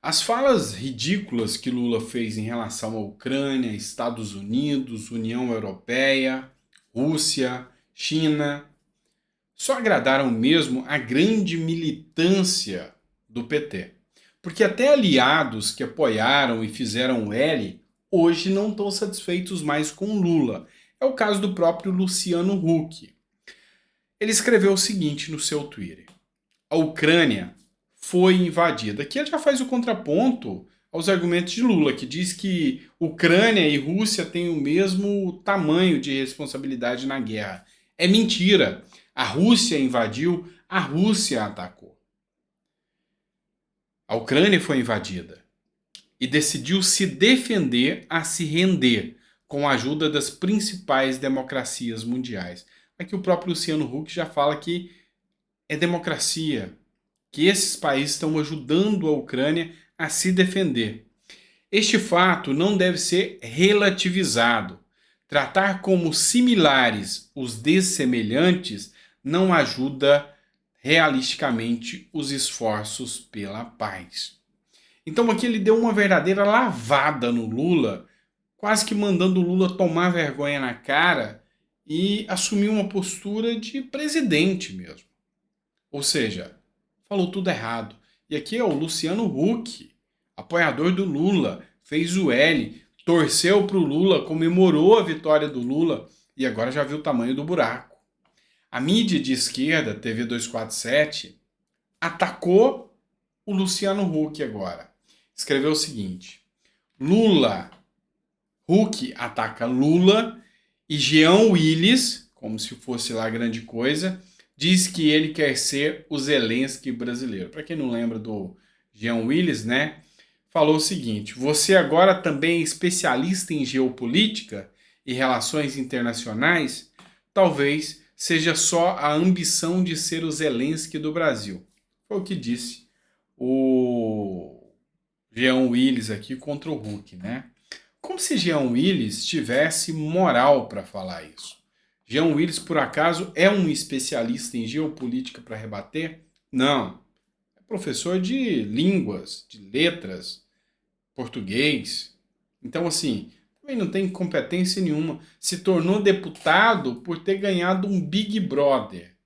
As falas ridículas que Lula fez em relação à Ucrânia, Estados Unidos, União Europeia, Rússia, China, só agradaram mesmo a grande militância do PT. Porque até aliados que apoiaram e fizeram L hoje não estão satisfeitos mais com Lula. É o caso do próprio Luciano Huck. Ele escreveu o seguinte no seu Twitter: a Ucrânia foi invadida. Aqui ele já faz o contraponto aos argumentos de Lula, que diz que Ucrânia e Rússia têm o mesmo tamanho de responsabilidade na guerra. É mentira. A Rússia invadiu, a Rússia atacou. A Ucrânia foi invadida e decidiu se defender a se render com a ajuda das principais democracias mundiais. Aqui o próprio Luciano Huck já fala que é democracia, que esses países estão ajudando a Ucrânia a se defender. Este fato não deve ser relativizado. Tratar como similares os dessemelhantes não ajuda realisticamente os esforços pela paz. Então aqui ele deu uma verdadeira lavada no Lula, quase que mandando o Lula tomar vergonha na cara e assumir uma postura de presidente mesmo. Ou seja, falou tudo errado. E aqui é o Luciano Huck, apoiador do Lula, fez o L, torceu para o Lula, comemorou a vitória do Lula e agora já viu o tamanho do buraco. A mídia de esquerda, TV 247, atacou o Luciano Huck agora. Escreveu o seguinte: Huck ataca Lula e Jean Willis, como se fosse lá grande coisa, diz que ele quer ser o Zelensky brasileiro. Para quem não lembra do Jean Willis, né? Falou o seguinte: você agora também é especialista em geopolítica e relações internacionais? Talvez seja só a ambição de ser o Zelensky do Brasil. Foi o que disse o Jean Willis aqui contra o Huck, né? Como se Jean Willis tivesse moral para falar isso. Jean Willis, por acaso, é um especialista em geopolítica para rebater? Não. É professor de línguas, de letras, português. Então, assim, também não tem competência nenhuma. Se tornou deputado por ter ganhado um Big Brother.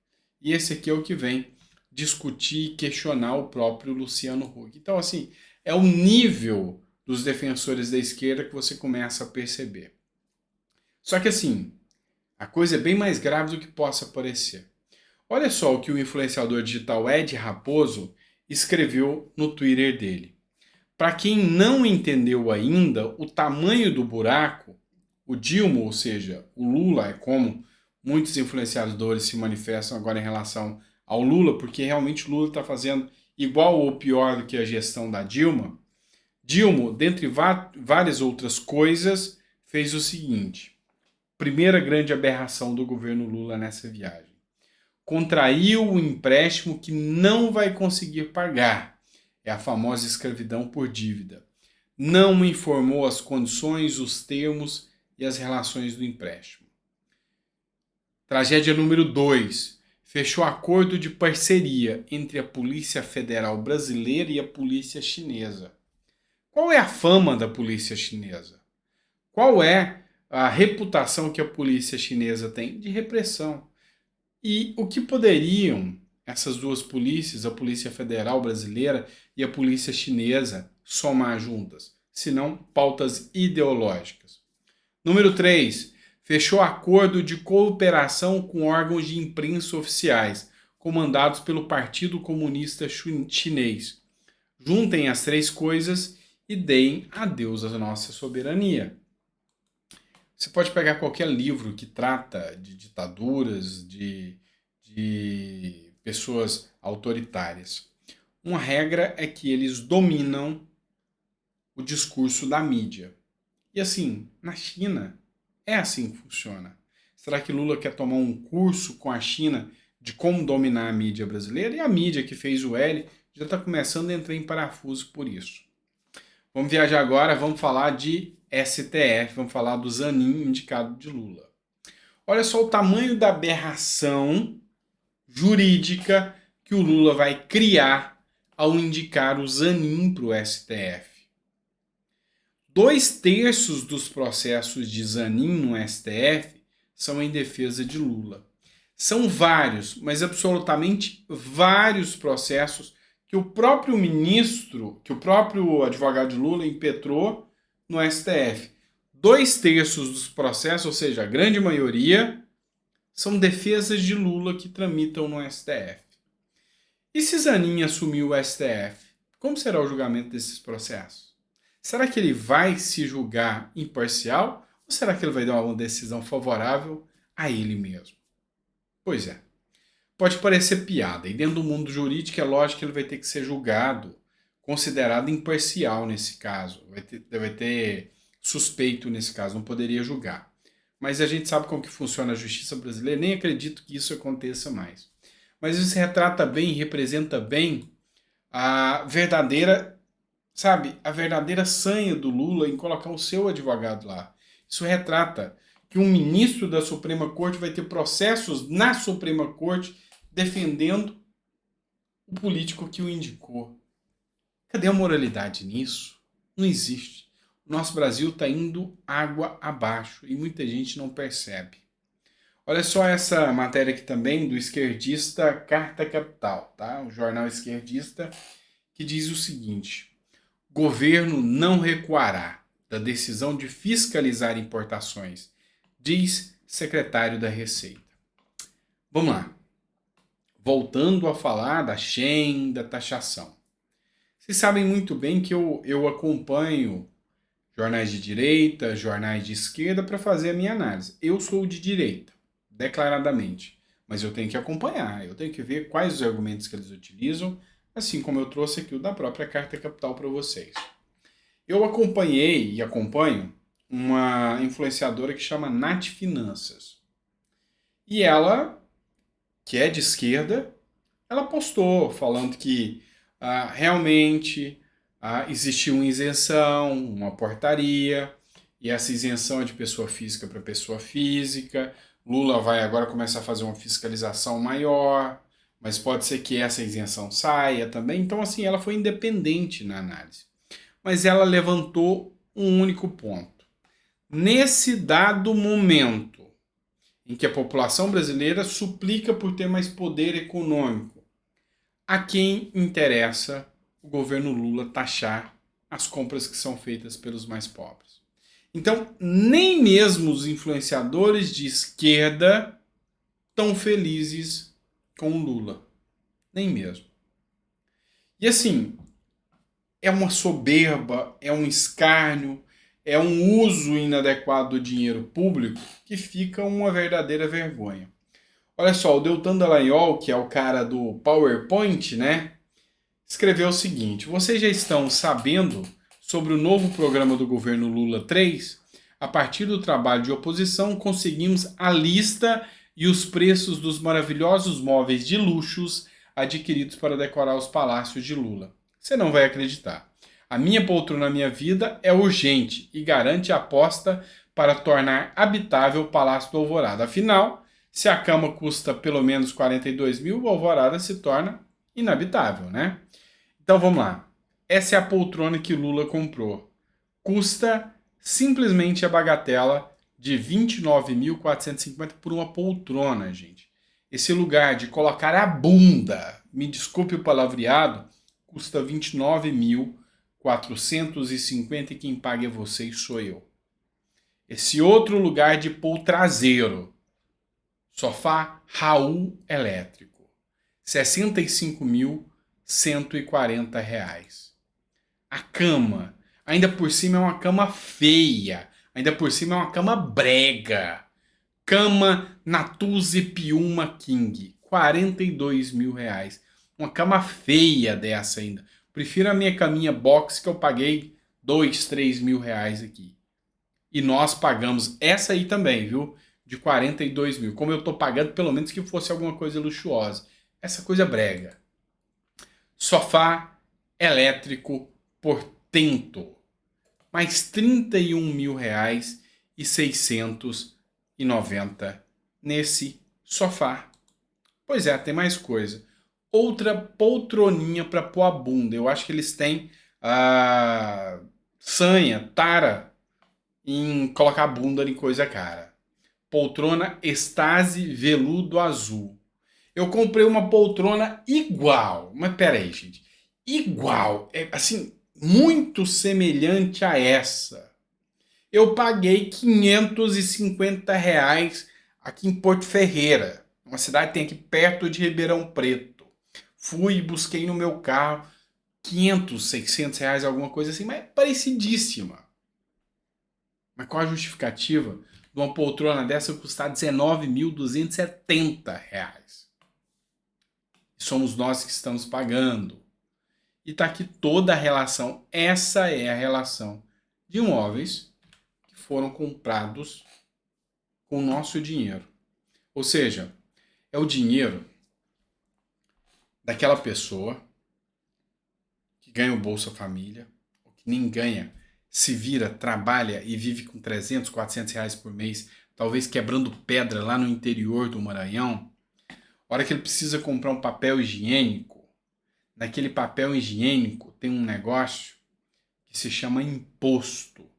E esse aqui é o que vem discutir e questionar o próprio Luciano Huck. Então, assim, é o nível dos defensores da esquerda que você começa a perceber. Só que, assim, a coisa é bem mais grave do que possa parecer. Olha só o que o influenciador digital Ed Raposo escreveu no Twitter dele. Para quem não entendeu ainda o tamanho do buraco, o Dilma, ou seja, o Lula, é como muitos influenciadores se manifestam agora em relação ao Lula, porque realmente o Lula está fazendo igual ou pior do que a gestão da Dilma. Dilma, dentre várias outras coisas, fez o seguinte: primeira grande aberração do governo Lula nessa viagem. Contraiu um empréstimo que não vai conseguir pagar. É a famosa escravidão por dívida. Não informou as condições, os termos e as relações do empréstimo. Tragédia número 2. Fechou acordo de parceria entre a Polícia Federal Brasileira e a Polícia Chinesa. Qual é a fama da polícia chinesa? Qual é a reputação que a polícia chinesa tem de repressão? E o que poderiam essas duas polícias, a Polícia Federal Brasileira e a Polícia Chinesa, somar juntas? Se não, pautas ideológicas. Número 3. Fechou acordo de cooperação com órgãos de imprensa oficiais, comandados pelo Partido Comunista Chinês. Juntem as três coisas e deem adeus à nossa soberania. Você pode pegar qualquer livro que trata de ditaduras, de pessoas autoritárias. Uma regra é que eles dominam o discurso da mídia. E assim, na China, é assim que funciona. Será que Lula quer tomar um curso com a China de como dominar a mídia brasileira? E a mídia que fez o L já está começando a entrar em parafuso por isso. Vamos viajar agora, vamos falar de STF, vamos falar do Zanin indicado de Lula. Olha só o tamanho da aberração jurídica que o Lula vai criar ao indicar o Zanin para o STF. 2/3 dos processos de Zanin no STF são em defesa de Lula. São vários, mas absolutamente vários processos que o próprio ministro, que o próprio advogado de Lula impetrou no STF. 2/3 dos processos, ou seja, a grande maioria, são defesas de Lula que tramitam no STF. E se Zanin assumir o STF, como será o julgamento desses processos? Será que ele vai se julgar imparcial ou será que ele vai dar uma decisão favorável a ele mesmo? Pois é. Pode parecer piada, e dentro do mundo jurídico é lógico que ele vai ter que ser julgado, considerado imparcial nesse caso. Vai ter suspeito nesse caso, não poderia julgar. Mas a gente sabe como que funciona a justiça brasileira, nem acredito que isso aconteça mais. Mas isso retrata bem, representa bem a verdadeira, sabe, a verdadeira sanha do Lula em colocar o seu advogado lá. Isso retrata que um ministro da Suprema Corte vai ter processos na Suprema Corte defendendo o político que o indicou. Cadê a moralidade nisso? Não existe. O nosso Brasil está indo água abaixo e muita gente não percebe. Olha só essa matéria aqui também do esquerdista Carta Capital, tá? Um jornal esquerdista que diz o seguinte: governo não recuará da decisão de fiscalizar importações, diz secretário da Receita. Vamos lá. Voltando a falar da Shen, da taxação. Vocês sabem muito bem que eu acompanho jornais de direita, jornais de esquerda para fazer a minha análise. Eu sou de direita, declaradamente, mas eu tenho que acompanhar, eu tenho que ver quais os argumentos que eles utilizam, assim como eu trouxe aqui o da própria Carta Capital para vocês. Eu acompanhei e acompanho uma influenciadora que chama Nath Finanças. E ela, que é de esquerda, ela postou falando que realmente existiu uma isenção, uma portaria, e essa isenção é de pessoa física para pessoa física. Lula vai agora começar a fazer uma fiscalização maior, mas pode ser que essa isenção saia também. Então, assim, ela foi independente na análise. Mas ela levantou um único ponto. Nesse dado momento em que a população brasileira suplica por ter mais poder econômico, a quem interessa o governo Lula taxar as compras que são feitas pelos mais pobres. Então, nem mesmo os influenciadores de esquerda estão felizes com o Lula. Nem mesmo. E assim, é uma soberba, é um escárnio, é um uso inadequado do dinheiro público que fica uma verdadeira vergonha. Olha só, o Deltan Dallagnol, que é o cara do PowerPoint, né, escreveu o seguinte: vocês já estão sabendo sobre o novo programa do governo Lula 3? A partir do trabalho de oposição, conseguimos a lista e os preços dos maravilhosos móveis de luxos adquiridos para decorar os palácios de Lula. Você não vai acreditar. A minha poltrona na minha vida é urgente e garante a aposta para tornar habitável o Palácio do Alvorada. Afinal, se a cama custa pelo menos 42 mil, o Alvorada se torna inabitável, né? Então vamos lá. Essa é a poltrona que Lula comprou. Custa simplesmente a bagatela de 29.450 por uma poltrona, gente. Esse lugar de colocar a bunda, me desculpe o palavreado, custa 29.450 e quem paga é você e sou eu. Esse outro lugar de poltraseiro, sofá Raul elétrico, R$ 65.140. A cama, ainda por cima é uma cama feia, ainda por cima é uma cama brega. Cama Natuzzi Piuma King, R$ 42.000. Uma cama feia dessa ainda. Prefiro a minha caminha box que eu paguei 2, 3 mil reais aqui. E nós pagamos essa aí também, viu? De 42 mil. Como eu tô pagando, pelo menos que fosse alguma coisa luxuosa. Essa coisa brega. Sofá elétrico Portento. Mais R$ 31.690 nesse sofá. Pois é, tem mais coisa. outra poltroninha para pôr a bunda. Eu acho que eles têm sanha, tara em colocar a bunda em coisa cara. Poltrona Stasi veludo azul. Eu comprei uma poltrona igual, mas peraí, gente, igual, é assim, muito semelhante a essa. Eu paguei R$ 550 aqui em Porto Ferreira, uma cidade que tem aqui perto de Ribeirão Preto. Fui e busquei no meu carro 500, R$ 600, alguma coisa assim, mas parecidíssima. Mas qual a justificativa de uma poltrona dessa custar R$ 19.270? E somos nós que estamos pagando. E está aqui toda a relação. Essa é a relação de imóveis que foram comprados com o nosso dinheiro. Ou seja, é o dinheiro daquela pessoa que ganha o Bolsa Família, ou que nem ganha, se vira, trabalha e vive com 300, R$ 400 por mês, talvez quebrando pedra lá no interior do Maranhão. A hora que ele precisa comprar um papel higiênico, naquele papel higiênico tem um negócio que se chama imposto.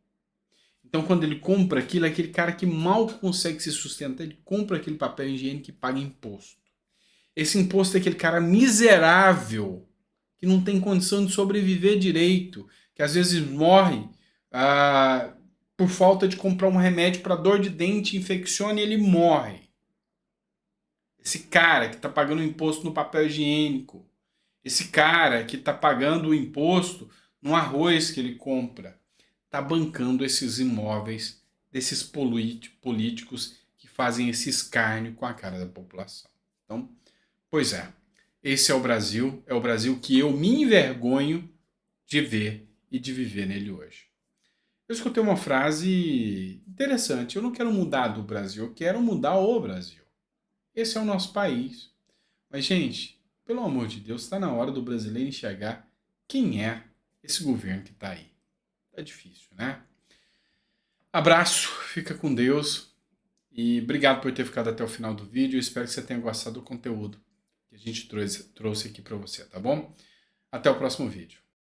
Então, quando ele compra aquilo, é aquele cara que mal consegue se sustentar, ele compra aquele papel higiênico e paga imposto. Esse imposto é aquele cara miserável que não tem condição de sobreviver direito, que às vezes morre por falta de comprar um remédio para dor de dente, infecciona e ele morre. Esse cara que está pagando o imposto no papel higiênico, esse cara que está pagando o imposto no arroz que ele compra, está bancando esses imóveis desses políticos que fazem esse escárnio com a cara da população. Então, pois é, esse é o Brasil que eu me envergonho de ver e de viver nele hoje. Eu escutei uma frase interessante, eu não quero mudar do Brasil, eu quero mudar o Brasil. Esse é o nosso país. Mas, gente, pelo amor de Deus, está na hora do brasileiro enxergar quem é esse governo que está aí. Tá difícil, né? Abraço, fica com Deus e obrigado por ter ficado até o final do vídeo. Eu espero que você tenha gostado do conteúdo que a gente trouxe aqui para você, tá bom? Até o próximo vídeo.